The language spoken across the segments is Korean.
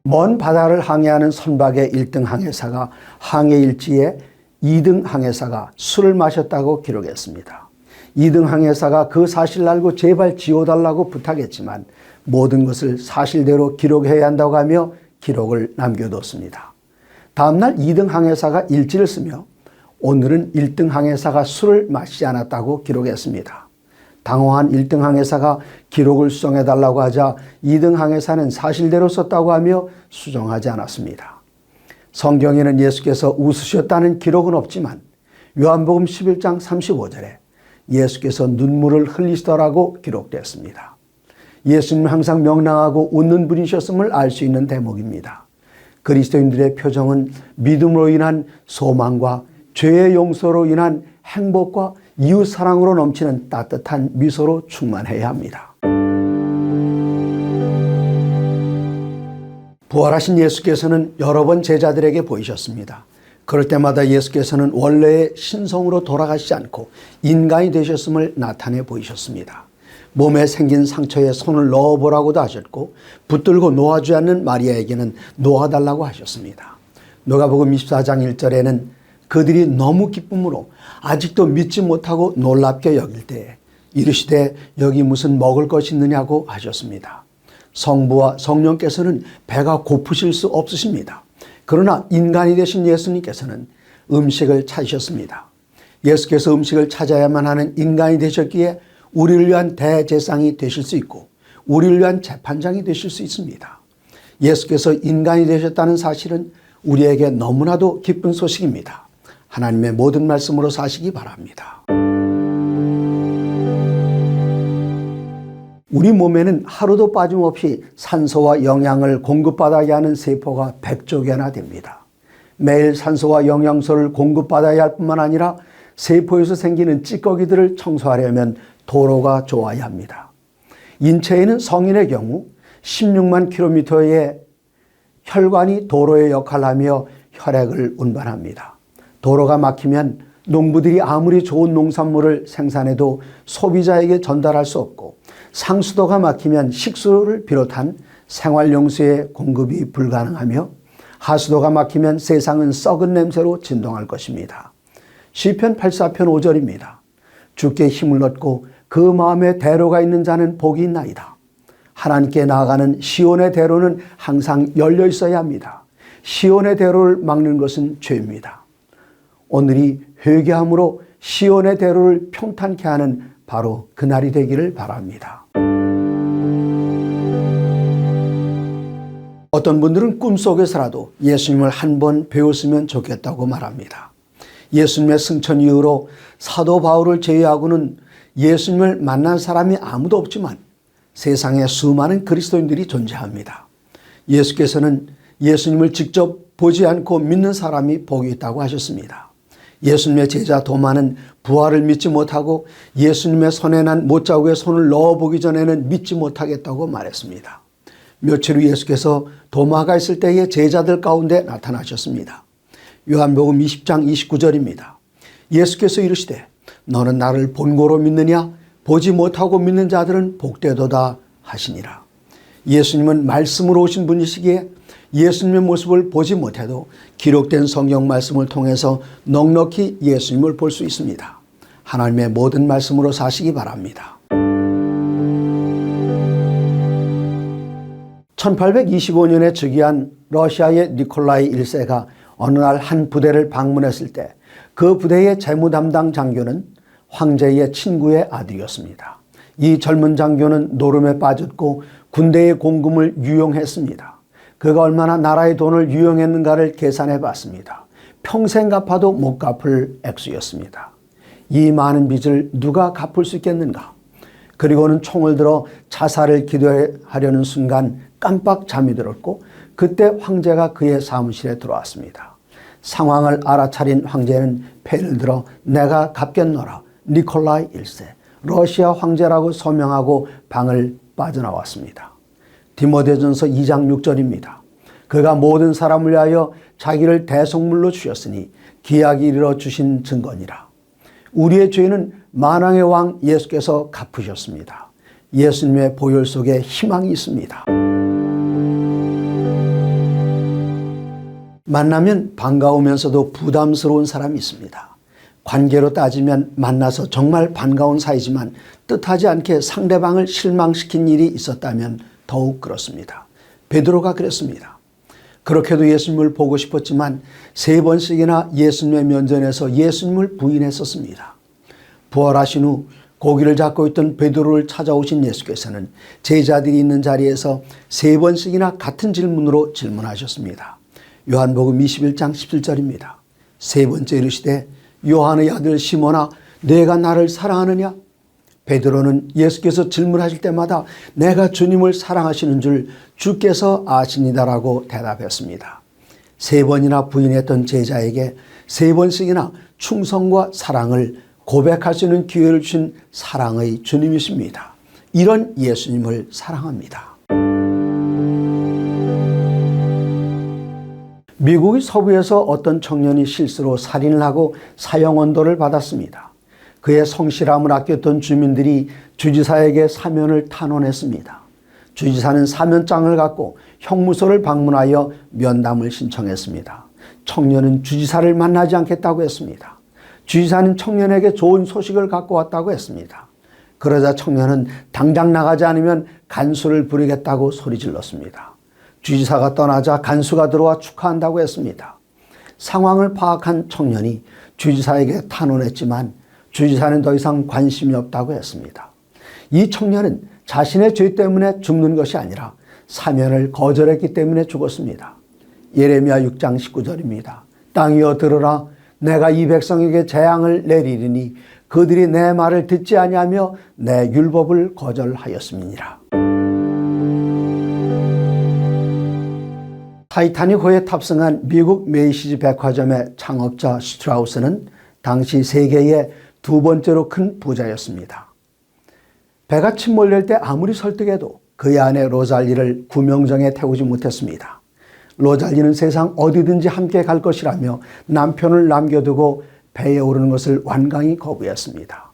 먼 바다를 항해하는 선박의 1등 항해사가 항해 일지에 2등 항해사가 술을 마셨다고 기록했습니다. 2등 항해사가 그 사실을 알고 제발 지워달라고 부탁했지만 모든 것을 사실대로 기록해야 한다고 하며 기록을 남겨뒀습니다. 다음날 2등 항해사가 일지를 쓰며 오늘은 1등 항해사가 술을 마시지 않았다고 기록했습니다. 당황한 1등 항해사가 기록을 수정해달라고 하자 2등 항해사는 사실대로 썼다고 하며 수정하지 않았습니다. 성경에는 예수께서 웃으셨다는 기록은 없지만 요한복음 11장 35절에 예수께서 눈물을 흘리시더라고 기록되었습니다. 예수님은 항상 명랑하고 웃는 분이셨음을 알 수 있는 대목입니다. 그리스도인들의 표정은 믿음으로 인한 소망과 죄의 용서로 인한 행복과 이웃 사랑으로 넘치는 따뜻한 미소로 충만해야 합니다. 부활하신 예수께서는 여러 번 제자들에게 보이셨습니다. 그럴 때마다 예수께서는 원래의 신성으로 돌아가시지 않고 인간이 되셨음을 나타내 보이셨습니다. 몸에 생긴 상처에 손을 넣어보라고도 하셨고 붙들고 놓아주지 않는 마리아에게는 놓아달라고 하셨습니다. 누가복음 24장 1절에는 그들이 너무 기쁨으로 아직도 믿지 못하고 놀랍게 여길 때에 이르시되 여기 무슨 먹을 것이 있느냐고 하셨습니다. 성부와 성령께서는 배가 고프실 수 없으십니다. 그러나 인간이 되신 예수님께서는 음식을 찾으셨습니다. 예수께서 음식을 찾아야만 하는 인간이 되셨기에 우리를 위한 대제사장이 되실 수 있고 우리를 위한 재판장이 되실 수 있습니다. 예수께서 인간이 되셨다는 사실은 우리에게 너무나도 기쁜 소식입니다. 하나님의 모든 말씀으로 사시기 바랍니다. 우리 몸에는 하루도 빠짐없이 산소와 영양을 공급받아야 하는 세포가 100조 개나 됩니다. 매일 산소와 영양소를 공급받아야 할 뿐만 아니라 세포에서 생기는 찌꺼기들을 청소하려면 도로가 좋아야 합니다. 인체에는 성인의 경우 16만 킬로미터의 혈관이 도로의 역할을 하며 혈액을 운반합니다. 도로가 막히면 농부들이 아무리 좋은 농산물을 생산해도 소비자에게 전달할 수 없고 상수도가 막히면 식수를 비롯한 생활용수의 공급이 불가능하며 하수도가 막히면 세상은 썩은 냄새로 진동할 것입니다. 시편 84편 5절입니다. 주께 힘을 얻고 그 마음에 대로가 있는 자는 복이 있나이다. 하나님께 나아가는 시온의 대로는 항상 열려 있어야 합니다. 시온의 대로를 막는 것은 죄입니다. 오늘이 회개함으로 시온의 대로를 평탄케 하는 바로 그날이 되기를 바랍니다. 어떤 분들은 꿈속에서라도 예수님을 한 번 배웠으면 좋겠다고 말합니다. 예수님의 승천 이후로 사도 바울을 제외하고는 예수님을 만난 사람이 아무도 없지만 세상에 수많은 그리스도인들이 존재합니다. 예수께서는 예수님을 직접 보지 않고 믿는 사람이 복이 있다고 하셨습니다. 예수님의 제자 도마는 부활을 믿지 못하고 예수님의 손에 난 못자국에 손을 넣어보기 전에는 믿지 못하겠다고 말했습니다. 며칠 후 예수께서 도마가 있을 때의 제자들 가운데 나타나셨습니다. 요한복음 20장 29절입니다. 예수께서 이르시되 너는 나를 본고로 믿느냐? 보지 못하고 믿는 자들은 복되도다 하시니라. 예수님은 말씀으로 오신 분이시기에 예수님의 모습을 보지 못해도 기록된 성경 말씀을 통해서 넉넉히 예수님을 볼 수 있습니다. 하나님의 모든 말씀으로 사시기 바랍니다. 1825년에 즉위한 러시아의 니콜라이 1세가 어느 날 한 부대를 방문했을 때 그 부대의 재무 담당 장교는 황제의 친구의 아들이었습니다. 이 젊은 장교는 노름에 빠졌고 군대의 공금을 유용했습니다. 그가 얼마나 나라의 돈을 유용했는가를 계산해 봤습니다. 평생 갚아도 못 갚을 액수였습니다. 이 많은 빚을 누가 갚을 수 있겠는가? 그리고는 총을 들어 자살을 기도하려는 순간 깜빡 잠이 들었고 그때 황제가 그의 사무실에 들어왔습니다. 상황을 알아차린 황제는 패를 들어 내가 갚겠노라 니콜라이 1세 러시아 황제라고 서명하고 방을 빠져나왔습니다. 디모데전서 2장 6절입니다. 그가 모든 사람을 위하여 자기를 대속물로 주셨으니 기약이 이르러 주신 증거니라. 우리의 죄는 만왕의 왕 예수께서 갚으셨습니다. 예수님의 보혈 속에 희망이 있습니다. 만나면 반가우면서도 부담스러운 사람이 있습니다. 관계로 따지면 만나서 정말 반가운 사이지만 뜻하지 않게 상대방을 실망시킨 일이 있었다면 더욱 그렇습니다. 베드로가 그랬습니다. 그렇게도 예수님을 보고 싶었지만 3번씩이나 예수님의 면전에서 예수님을 부인했었습니다. 부활하신 후 고기를 잡고 있던 베드로를 찾아오신 예수께서는 제자들이 있는 자리에서 3번씩이나 같은 질문으로 질문하셨습니다. 요한복음 21장 17절입니다. 3번째 이르시되 요한의 아들 시몬아 내가 나를 사랑하느냐? 베드로는 예수께서 질문하실 때마다 내가 주님을 사랑하시는 줄 주께서 아시니다라고 대답했습니다. 3번이나 부인했던 제자에게 3번씩이나 충성과 사랑을 고백할 수 있는 기회를 주신 사랑의 주님이십니다. 이런 예수님을 사랑합니다. 미국의 서부에서 어떤 청년이 실수로 살인을 하고 사형 언도를 받았습니다. 그의 성실함을 아꼈던 주민들이 주지사에게 사면을 탄원했습니다. 주지사는 사면장을 갖고 형무소를 방문하여 면담을 신청했습니다. 청년은 주지사를 만나지 않겠다고 했습니다. 주지사는 청년에게 좋은 소식을 갖고 왔다고 했습니다. 그러자 청년은 당장 나가지 않으면 간수를 부리겠다고 소리질렀습니다. 주지사가 떠나자 간수가 들어와 축하한다고 했습니다. 상황을 파악한 청년이 주지사에게 탄원했지만 주지사는 더 이상 관심이 없다고 했습니다. 이 청년은 자신의 죄 때문에 죽는 것이 아니라 사면을 거절했기 때문에 죽었습니다. 예레미야 6장 19절입니다. 땅이여 들으라 내가 이 백성에게 재앙을 내리리니 그들이 내 말을 듣지 아니하며 내 율법을 거절하였음이니라. 타이타닉호에 탑승한 미국 메이시즈 백화점의 창업자 슈트라우스는 당시 세계의 2번째로 큰 부자였습니다. 배가 침몰될 때 아무리 설득해도 그의 아내 로잘리를 구명정에 태우지 못했습니다. 로잘리는 세상 어디든지 함께 갈 것이라며 남편을 남겨두고 배에 오르는 것을 완강히 거부했습니다.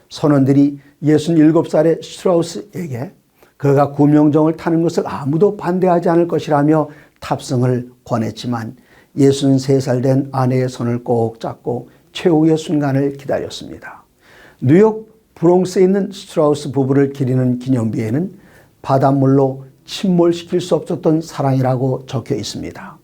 선원들이 67살의 슈트라우스에게 그가 구명정을 타는 것을 아무도 반대하지 않을 것이라며 탑승을 권했지만 63살 된 아내의 손을 꼭 잡고 최후의 순간을 기다렸습니다. 뉴욕 브롱스에 있는 슈트라우스 부부를 기리는 기념비에는 바닷물로 침몰시킬 수 없었던 사랑이라고 적혀 있습니다.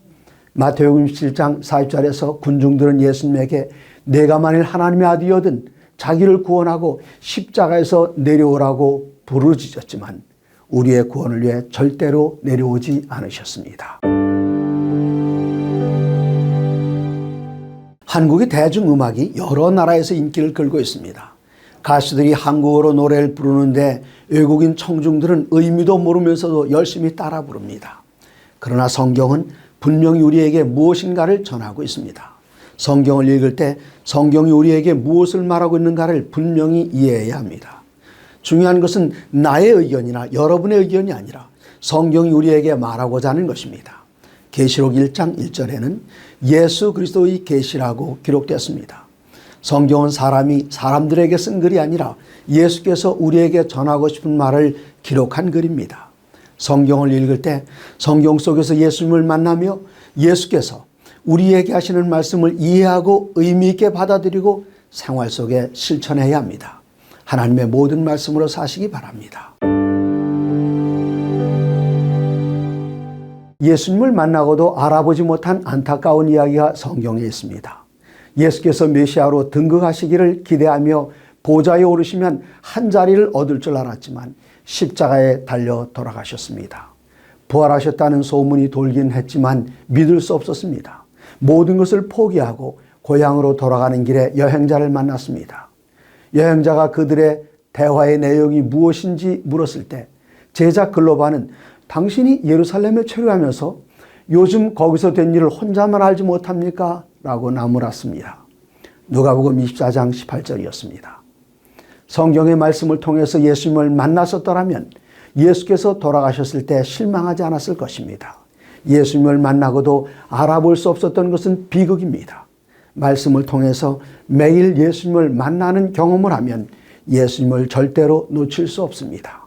마태복음 17장 40절에서 군중들은 예수님에게 내가 만일 하나님의 아들이거든 자기를 구원하고 십자가에서 내려오라고 부르짖었지만 우리의 구원을 위해 절대로 내려오지 않으셨습니다. 한국의 대중음악이 여러 나라에서 인기를 끌고 있습니다. 가수들이 한국어로 노래를 부르는데 외국인 청중들은 의미도 모르면서도 열심히 따라 부릅니다. 그러나 성경은 분명히 우리에게 무엇인가를 전하고 있습니다. 성경을 읽을 때 성경이 우리에게 무엇을 말하고 있는가를 분명히 이해해야 합니다. 중요한 것은 나의 의견이나 여러분의 의견이 아니라 성경이 우리에게 말하고자 하는 것입니다. 계시록 1장 1절에는 예수 그리스도의 계시라고 기록됐습니다. 성경은 사람이 사람들에게 쓴 글이 아니라 예수께서 우리에게 전하고 싶은 말을 기록한 글입니다. 성경을 읽을 때 성경 속에서 예수님을 만나며 예수께서 우리에게 하시는 말씀을 이해하고 의미 있게 받아들이고 생활 속에 실천해야 합니다. 하나님의 모든 말씀으로 사시기 바랍니다. 예수님을 만나고도 알아보지 못한 안타까운 이야기가 성경에 있습니다. 예수께서 메시아로 등극하시기를 기대하며 보좌에 오르시면 한 자리를 얻을 줄 알았지만 십자가에 달려 돌아가셨습니다. 부활하셨다는 소문이 돌긴 했지만 믿을 수 없었습니다. 모든 것을 포기하고 고향으로 돌아가는 길에 여행자를 만났습니다. 여행자가 그들의 대화의 내용이 무엇인지 물었을 때 제자 글로바는 당신이 예루살렘에 체류하면서 요즘 거기서 된 일을 혼자만 알지 못합니까? 라고 나무랐습니다. 누가복음 24장 18절이었습니다. 성경의 말씀을 통해서 예수님을 만났었더라면 예수께서 돌아가셨을 때 실망하지 않았을 것입니다. 예수님을 만나고도 알아볼 수 없었던 것은 비극입니다. 말씀을 통해서 매일 예수님을 만나는 경험을 하면 예수님을 절대로 놓칠 수 없습니다.